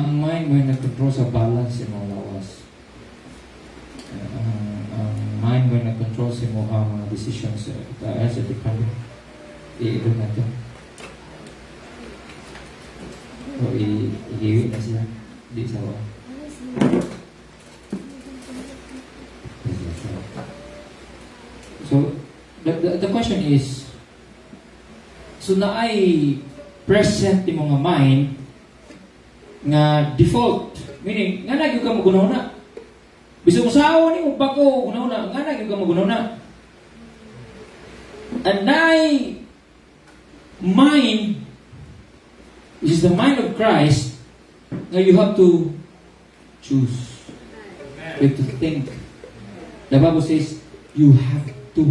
Ang mind mo nag-control sa balance sa mga lawas. Ang mind mo nag-control sa mga decisions sa depende. I-ito na ito. O i-hiwi na siya. Di sawa. So, the question is, so na ay present yung mga mind nga default, meaning nga nagyo ka magunaw na. Bisog usawa ni mo bago unaw na, nga nagyo ka magunaw na. And I mind, which is the mind of Christ, now you have to choose. You have to think. The Bible says you have to.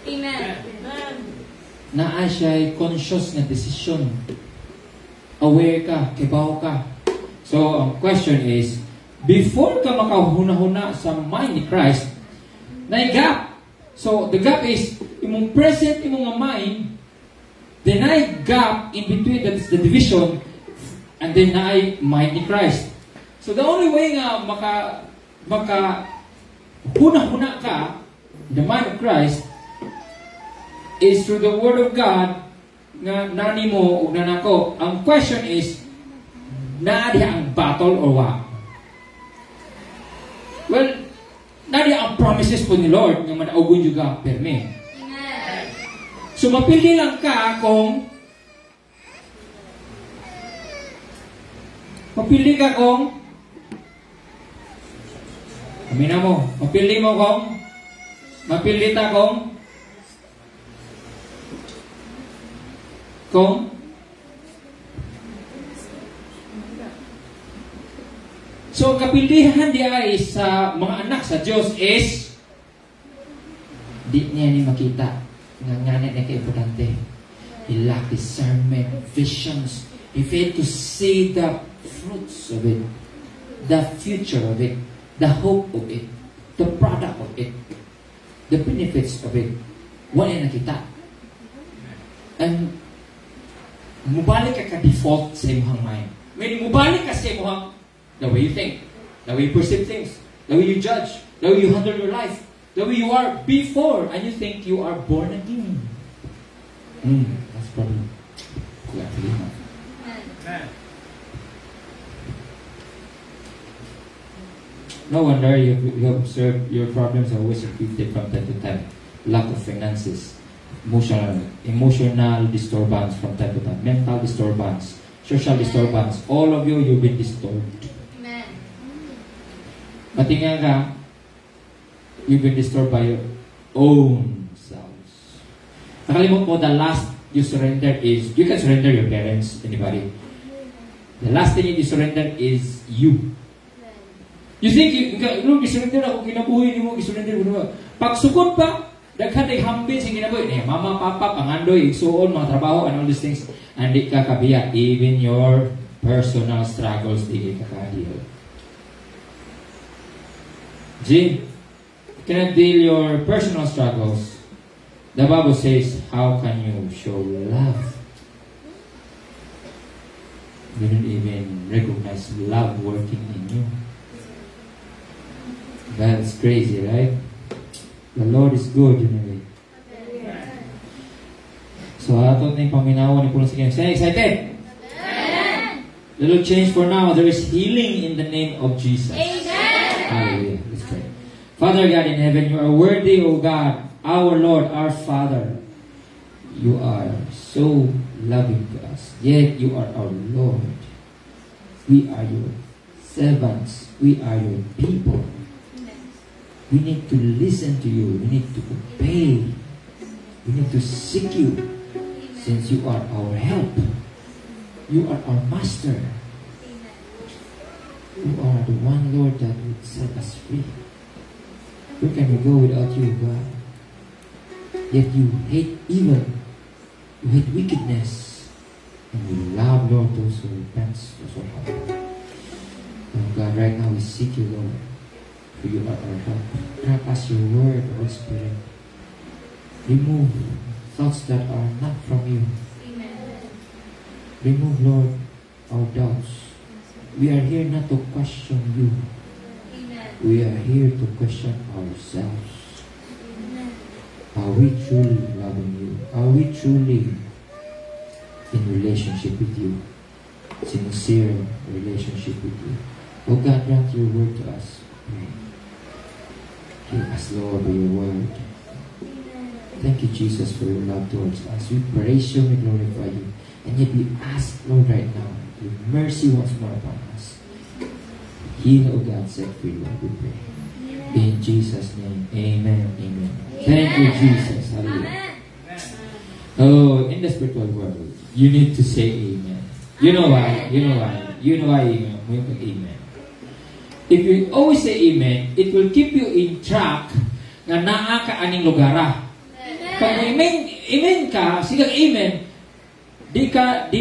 Amen. Naa siya'y conscious na decision. Aware ka, kibaw ka. So, ang question is, before ka makahuna-huna sa mind ni Christ, na gap. So, the gap is, imong present, imong mind, then ay gap in between, that's the division, and then ay mind ni Christ. So, the only way nga huna-huna ka, the mind of Christ, is through the Word of God, nga nani mo ug nanako. Ang question is, naadi ang battle or what? Well, naadi ang promises po ni Lord nga manaugon juga perme. Amen. So mapili lang ka kung amina mo, mapili ta kung so kapilihan di ay sa mga anak sa Diyos is di niya ni makita nga nganan na kaimportante. He lack discernment, visions. He failed to see the fruits of it, the future of it, the hope of it, the product of it, the benefits of it. Wala nakita. And mubalik ka default sa imong mind. When mubalik ka sa imong the way you think, the way you perceive things, the way you judge, the way you handle your life, the way you are before, and you think you are born again. That's probably actually not. No wonder you observe your problems are always repeated from time to time. Lack of finances, emotional disturbance from time to time, mental disturbance, social disturbance. All of you've been disturbed. Amen. Matinga ka, you've been disturbed by your own selves. Nakalimut mo, the last you surrender is, you can surrender your parents, anybody. The last thing you surrender is you. You think, you surrender ako, kinabuhi ni mo, surrender mo. Pag sukod pa, daghan ay hambin sa kinabuhi. Mama, papa, pangandoy, igsuon, mga trabaho, and all these things. And di ka kabiya, even your personal struggles, di ka kahil. G, you cannot deal your personal struggles. The Bible says, how can you show love? You don't even recognize love working in you. That's crazy, right? The Lord is good, anyway. So, ato na yung paminawa ni Pulang Sige. Say, excited? Amen. Little change for now. There is healing in the name of Jesus. Amen. Hallelujah. Let's pray. Father God in heaven, you are worthy, O God, our Lord, our Father. You are so loving to us. Yet you are our Lord. We are your servants. We are your people. We need to listen to you. We need to obey. We need to seek you. Since you are our help. You are our master. You are the one, Lord, that would set us free. Where can we go without you, God? Yet you hate evil. You hate wickedness. And you love, Lord, those who repent, those who are humble. Oh God, right now we seek you, Lord. For you are our help. Grant us your word, Holy Spirit. Remove thoughts that are not from you. Amen. Remove, Lord, our doubts. We are here not to question you. Amen. We are here to question ourselves. Amen. Are we truly loving you? Are we truly in relationship with you? Sincere relationship with you. Oh God, grant your word to us. Pray. Give us, Lord, by your word. Thank you, Jesus, for your love towards us. We praise you, we glorify you. And yet we ask, Lord, right now, your mercy once more upon us. Heal, O God, set free, Lord, we pray. In Jesus' name, amen, amen. Thank you, Jesus. Hallelujah. Oh, in the spiritual world, you need to say amen. You know why? You know why? You know why amen? If you always say amen, it will keep you in track nga naa ka aning lugara. Pag amen ka, sigang amen, di ka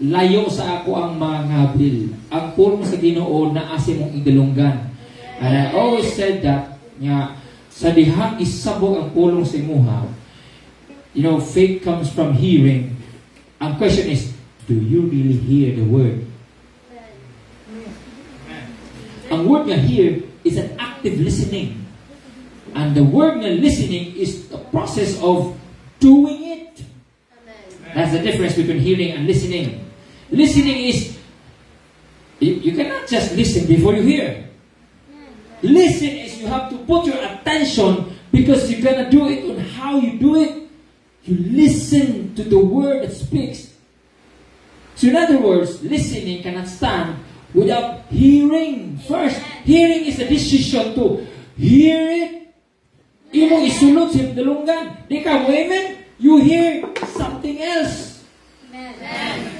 layo sa ako ang mga bil. Ang pulong sa Ginoo na asa mong idalunggan. And I always said that nga sa dihang isabog ang pulong sa imuha. You know, faith comes from hearing. Ang question is, do you really hear the word? Ang word nga hear is an active listening. And the word nga listening is the process of doing it. That's the difference between hearing and listening. Listening is, you cannot just listen before you hear. Listen is you have to put your attention because you're gonna do it on how you do it. You listen to the word that speaks. So in other words, listening cannot stand without hearing. First, hearing is a decision to hear it. Imo isulot sa dalungan. Di ka mo amen, you hear something else.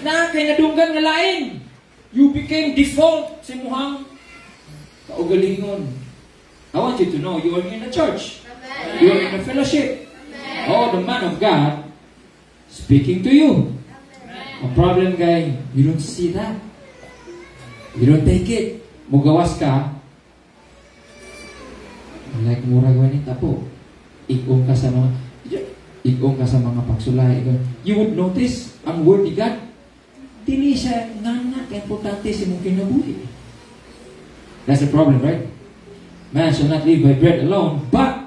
Na kay nadunggan nga lain. You became default sa muhang kaugalingon. I want you to know you are in a church. You are in a fellowship. Oh, the man of God speaking to you. A problem, guy, you don't see that. You don't take it. Mugawas ka. Like murag wanita po. Igong ka sa mga pagsulay. You would notice ang word ni God. Dili siya nga importante sa mong kinabuhi. That's the problem, right? Man shall not live by bread alone, but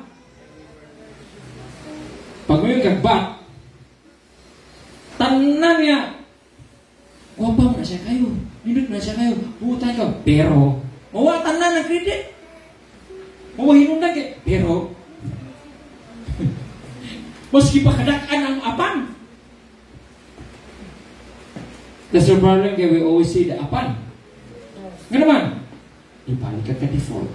pag may kang but, tanan niya, wapa mo na siya kayo, minut na siya kayo, butan ka, pero, mawa tanan ng credit. Mawa hinundan kayo, pero, maski pa kadakan ang apan. That's the problem kaya we always say the apan. Nga naman, ibalik ka default.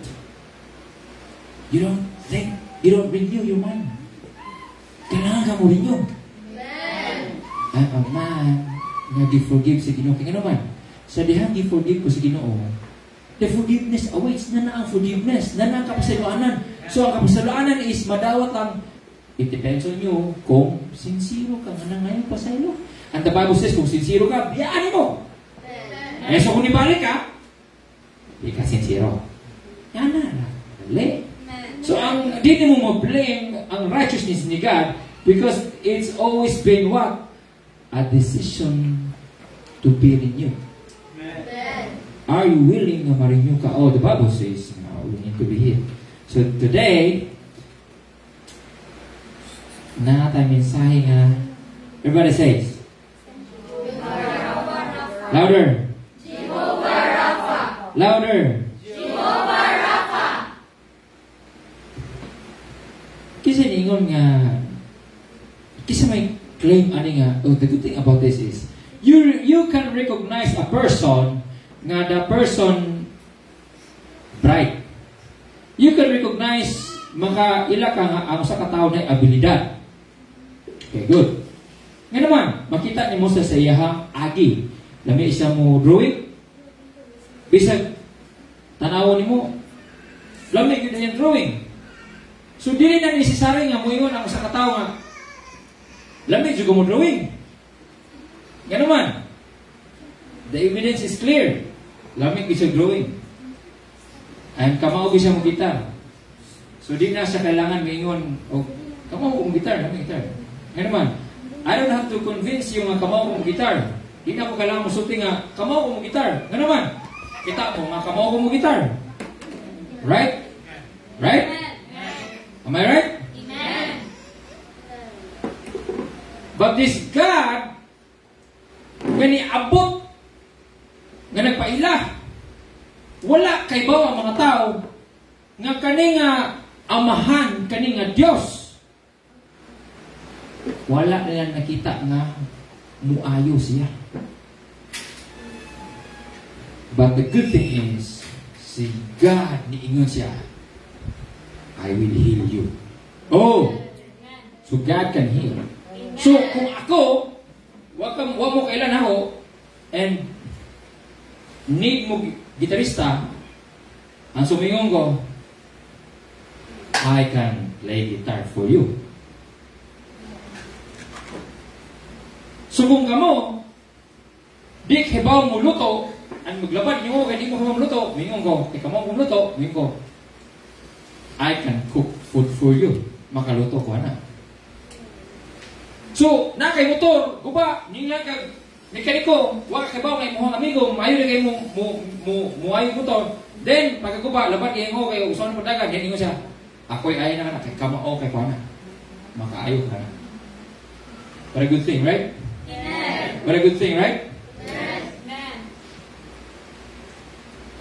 You don't think, you don't renew your mind. Kailangan ka mo renew. I'm a man na gi-forgive sa Ginoo. Kaya naman, sa dihang gi-forgive ko sa Ginoo, the forgiveness awaits na ang forgiveness, na ang kapasaluanan. So, ang kapasaluanan is madawat lang. It depends on you kung sincero ka nga na ngayon pasaylo. And the Bible says, kung sincero ka, biyaan mo. Eh, so kung ibalik ka, di ka sincero. Yan na. Dali. So, di mo ma-blame ang righteousness ni God because it's always been what? A decision to be renewed. Are you willing na ma-renew ka? Oh, the Bible says, we need to be healed. So, today, na tayo mensahe nga, everybody says, louder. Jehovah Rapha. Louder. Jehovah Rapha. Kasi ningon nga, kasi may claim ani nga, oh, the good thing about this is, you can recognize a person nga the person bright. You can recognize makaila ka nga ang sa katao na abilidad. Okay, good. Nga naman, makita ni mo sa iyahang agi. Lami isa mo drawing. Bisag tanawon ni mo. Lami yun yung drawing. So, dili na necessary nga mo yun ang sa katao nga. Lami juga mo drawing. Nga naman, the evidence is clear. Lami isa drawing. And kamao siya mo gitar. So, di na siya kailangan ngayon, o kamao mo gitar, lami gitar. Nga naman, I don't have to convince you nga kamao mo gitar. Di na ko kailangan musulti nga, kamaw ko mo gitar. Nga naman, kita mo nga kamaw ko mo gitar. Right? Right? Am I right? Amen. But this God, when iabot nga nagpaila, wala kay bawa ang mga tao nga kani nga amahan, kani nga Dios. Wala nila nakita nga muayo siya. But the good thing is, si God niingon siya, I will heal you. Oh! So God can heal. So kung ako, wag mo kailan ako, and need mo gitarista, ang sumingon ko, I can play guitar for you. So kung kamo, di kibaw mo luto, ang maglabad niyo, kaya di mo kibaw mo luto, mingon ko, kamo kung luto, mingon ko, I can cook food for you. Makaluto ko na. So, na kay motor, guba, ninglan kag mekaniko, wa kay bawo kay mohang amigo, maayo na kay mo ayo motor. Then pagkaguba, labat kay ngo kay usahan mo dagan, yan ingo siya. Ako'y ay na kay kamao kay kuana. Makaayo ka na. What a good thing, right? Amen. What a good thing, right? Yes. Amen.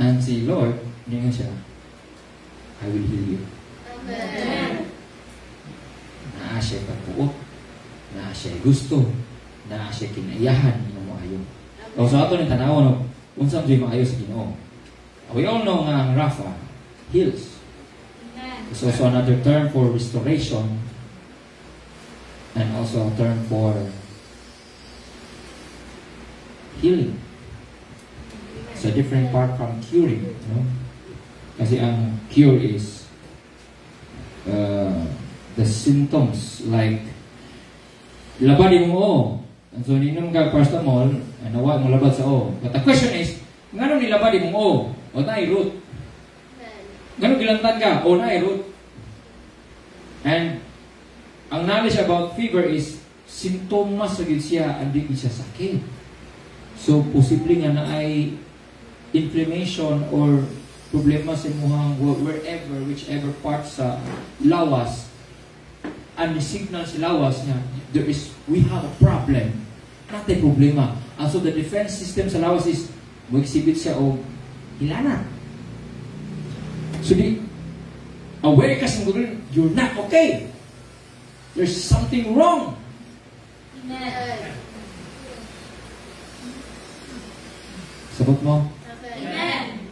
And si Lord, ningon siya, I will heal you. Amen. Naa siya pagpuot, naa siya gusto, naa siya kinaiyahan ng maayo. O sa ato ng tanaw, no, unsang di maayo sa Ginoo. We all know nga ang Rapha heals. Amen. It's also another term for restoration and also a term for healing. It's a different part from curing. No? Kasi ang cure is the symptoms like labad mo o. And so ninom ka paracetamol and nawa mo labad sa o. But the question is, ngano nilabad mo o? O na root. Ngano gilantan ka? O na root. And ang knowledge about fever is sintomas sa gid siya, andi gid siya sakit. So posible nga na ay inflammation or problema sa imuhang wherever, whichever part sa lawas, and the signal sa lawas niya, we have a problem. Not a problema. And so the defense system sa lawas is, mag-exhibit siya o hilana. So aware ka sa mga you're not okay. There's something wrong. Amen. Sabot mo? Amen.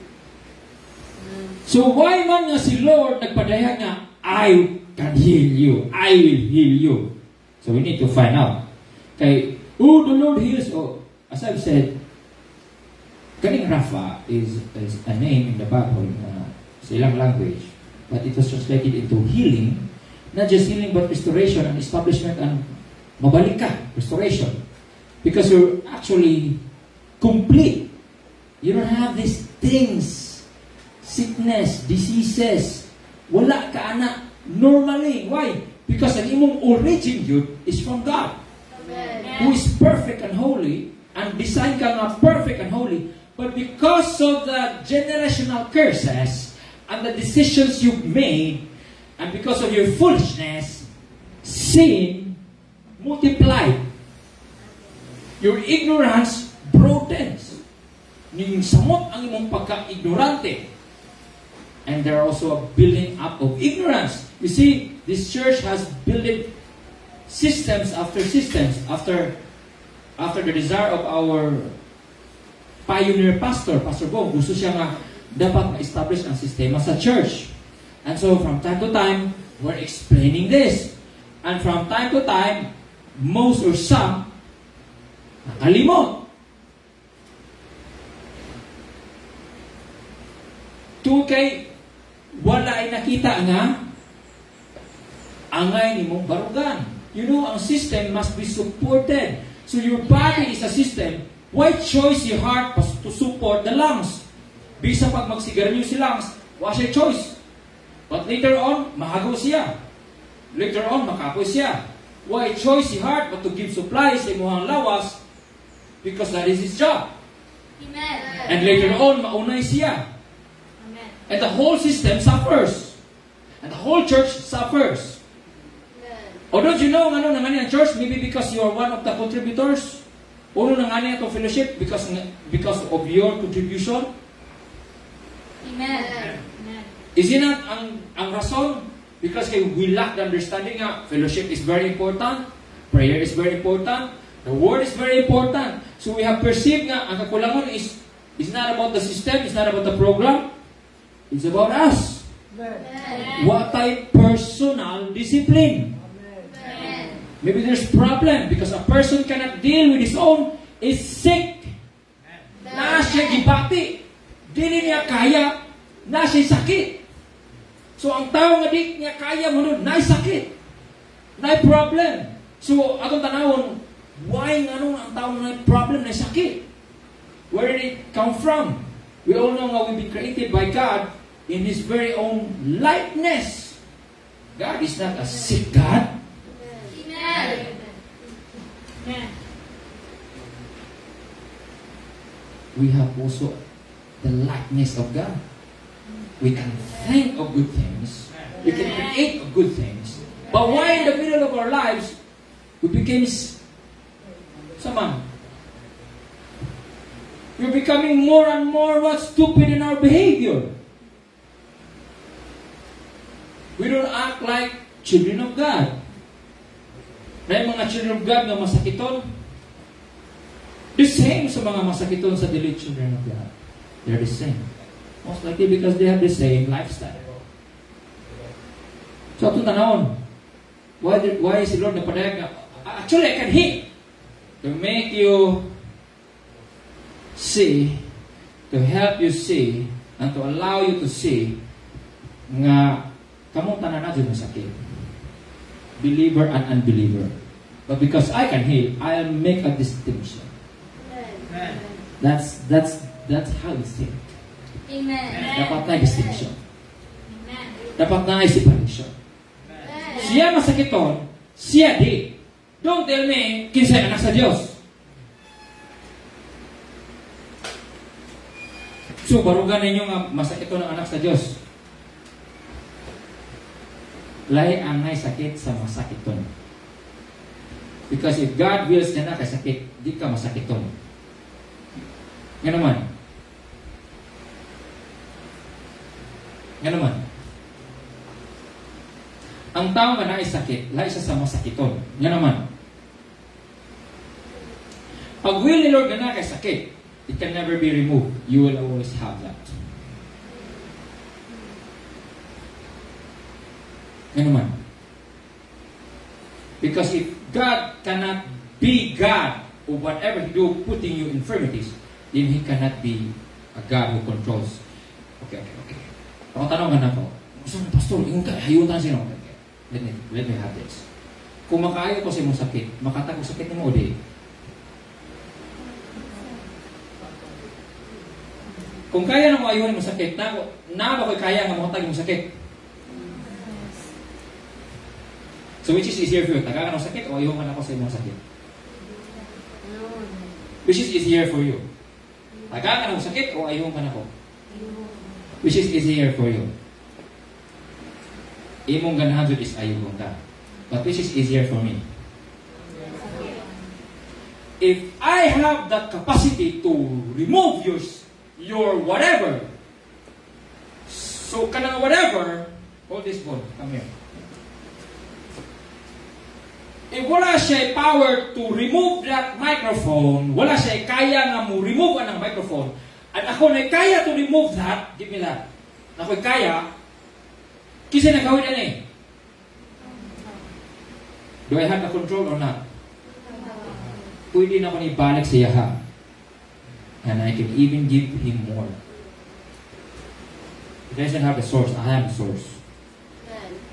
So why man nga si Lord nagpadayag nga, I can heal you. I will heal you. So we need to find out. Okay, the Lord heals. Oh, as I've said, kaning Rapha is a name in the Bible sa ilang language, but it was translated into healing. Not just healing, but restoration and establishment and mabalik ka, restoration. Because you're actually complete. You don't have these things, sickness, diseases. Wala ka ana normally. Why? Because ang imong origin yun is from God. Amen. Who is perfect and holy, and design ka nga perfect and holy. But because of the generational curses and the decisions you've made, and because of your foolishness, sin multiplied. Your ignorance broadens. Ning samot ang imong pagka-ignorante. And there are also a building up of ignorance. You see, this church has built systems after systems after the desire of our pioneer pastor, Pastor Bong. Gusto siya nga dapat ma-establish ang sistema sa church. And so from time to time, we're explaining this. And from time to time, most or some nakalimot. Kay wala ay nakita nga angay ni mong barugan. You know, ang system must be supported. So your body is a system. Why choice your heart to support the lungs? Bisa pag magsigarilyo si lungs, wala siya choice. But later on, mahagaw siya. Later on, makapoy siya. Why choice si heart but to give supply sa imuhang lawas because that is his job. Amen. And later on, maunay siya. Amen. And the whole system suffers. And the whole church suffers. Or don't you know, ano nangani ang church? Maybe because you are one of the contributors. Uno nangani ang fellowship because of your contribution. Amen. Is it not ang rason? Because we lack the understanding nga fellowship is very important, prayer is very important, the word is very important. So we have perceived nga ang kakulangon is not about the system, it's not about the program, it's about us. What type personal discipline? Maybe there's problem because a person cannot deal with his own, is sick. Na siya gibati. Dili niya kaya, na siya sakit. So ang tao nga di niya kaya mo nun, na sakit. Na problem. So atong tanawon, why nga nun ang tao na problem, na sakit? Where did it come from? We all know nga we've been created by God in His very own likeness. God is not a sick God. Amen. We have also the likeness of God. We can think of good things. We can create of good things. But why in the middle of our lives, we became we're becoming more and more stupid in our behavior. We don't act like children of God. Na yung mga children of God na masakiton, the same sa mga masakiton sa delete children of God. They're the same. Most likely because they have the same lifestyle. So, itong tanawon, why is the Lord napadayag na, actually, I can hit to make you see, to help you see, and to allow you to see nga kamong tanan natin masakit. Believer and unbeliever. But because I can heal, I'll make a distinction. That's how we think. Amen. Dapat na distinction. Dapat na separation. Siya masakiton, siya di. Don't tell me, kinsay anak sa Diyos. So, barugan ninyo nga masakiton ng anak sa Diyos. Lahi ang may sakit sa masakiton. Because if God wills na nakasakit, di ka masakiton. Nga naman. Nga naman. Ang tao nga naisakit, lahi siya sa masakiton. Nga naman. Pag will ni Lord na nakasakit, it can never be removed. You will always have that. Nga naman. Because if God cannot be God or whatever He do, putting you infirmities, then He cannot be a God who controls. Okay. Ako tanong nga na ko, gusto ng pastor, yung hayutan siya. Okay. Let me have this. Kung makaayo ko sa imong sakit, makatag ko sakit ni mo o di? Kung kaya na mo ayuhan mo sakit, na ba ko'y kaya nga makatag mo sakit? So which is easier for you? Taga ka ng sakit o ayuhan ako sa imong sakit? Which is easier for you? Taga ka ng sakit o ayuhan ako? Which is easier for you? Imong ganahan is ayuhan ka. But which is easier for me? If I have the capacity to remove your whatever, so kanang whatever, hold this ball, come here. If wala siya power to remove that microphone, wala siya kaya nga mo remove ang microphone, at ako na kaya to remove that, give me that. Ako kaya, kasi nagawin na eh. Do I have the control or not? Pwede na ako ibalik sa yaha. And I can even give him more. He doesn't have a source. I have a source.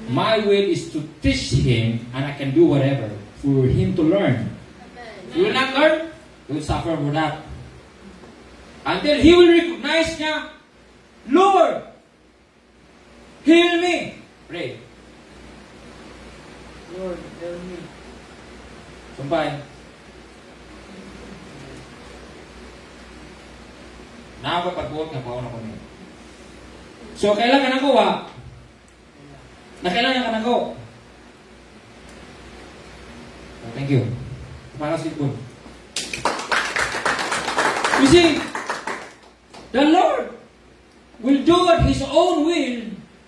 My will is to teach him, and I can do whatever for him to learn. He will not learn, he will suffer for that. Until he will recognize niya, Lord, heal me. Pray. Lord, heal me. Sumpay. Nakapagpagbuot nga pauna ko niya. So, kailangan ako kailangan ka na ako. Thank you. Para sa ipon. You see, the Lord will do it His own will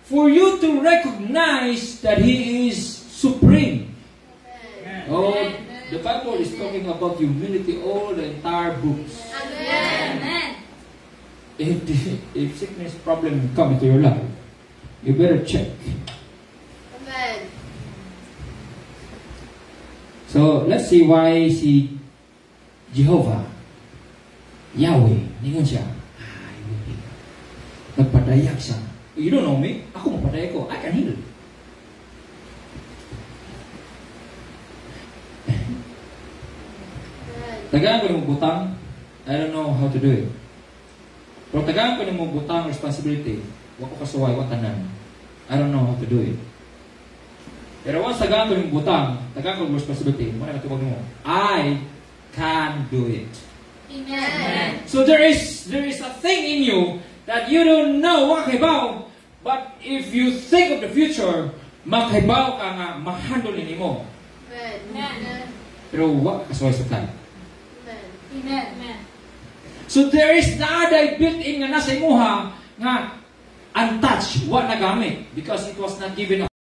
for you to recognize that He is supreme. Oh, the Bible is talking about humility all the entire books. Amen. If sickness problem come into your life, you better check. Amen. So let's see why si Jehovah, Yahweh, ningon siya. Nagpadayak siya. You don't know me? Ako mapadaya ko. I can heal. Tagaan ko ng butang. I don't know how to do it. Pero tagaan ko ng butang responsibility. Wako kasuway, watanan. I don't know how to do it. Pero once tagaan ko ng butang, tagaan ko ng responsibility, muna natubag mo, I can do it. Amen. So there is a thing in you that you don't know makahibaw, but if you think of the future, makahibaw ka nga mahandle nimo. Amen. Pero wa kasuway sa time. Amen. So there is na built-in nga nasa imuha nga untouched, wa nagamit because it was not given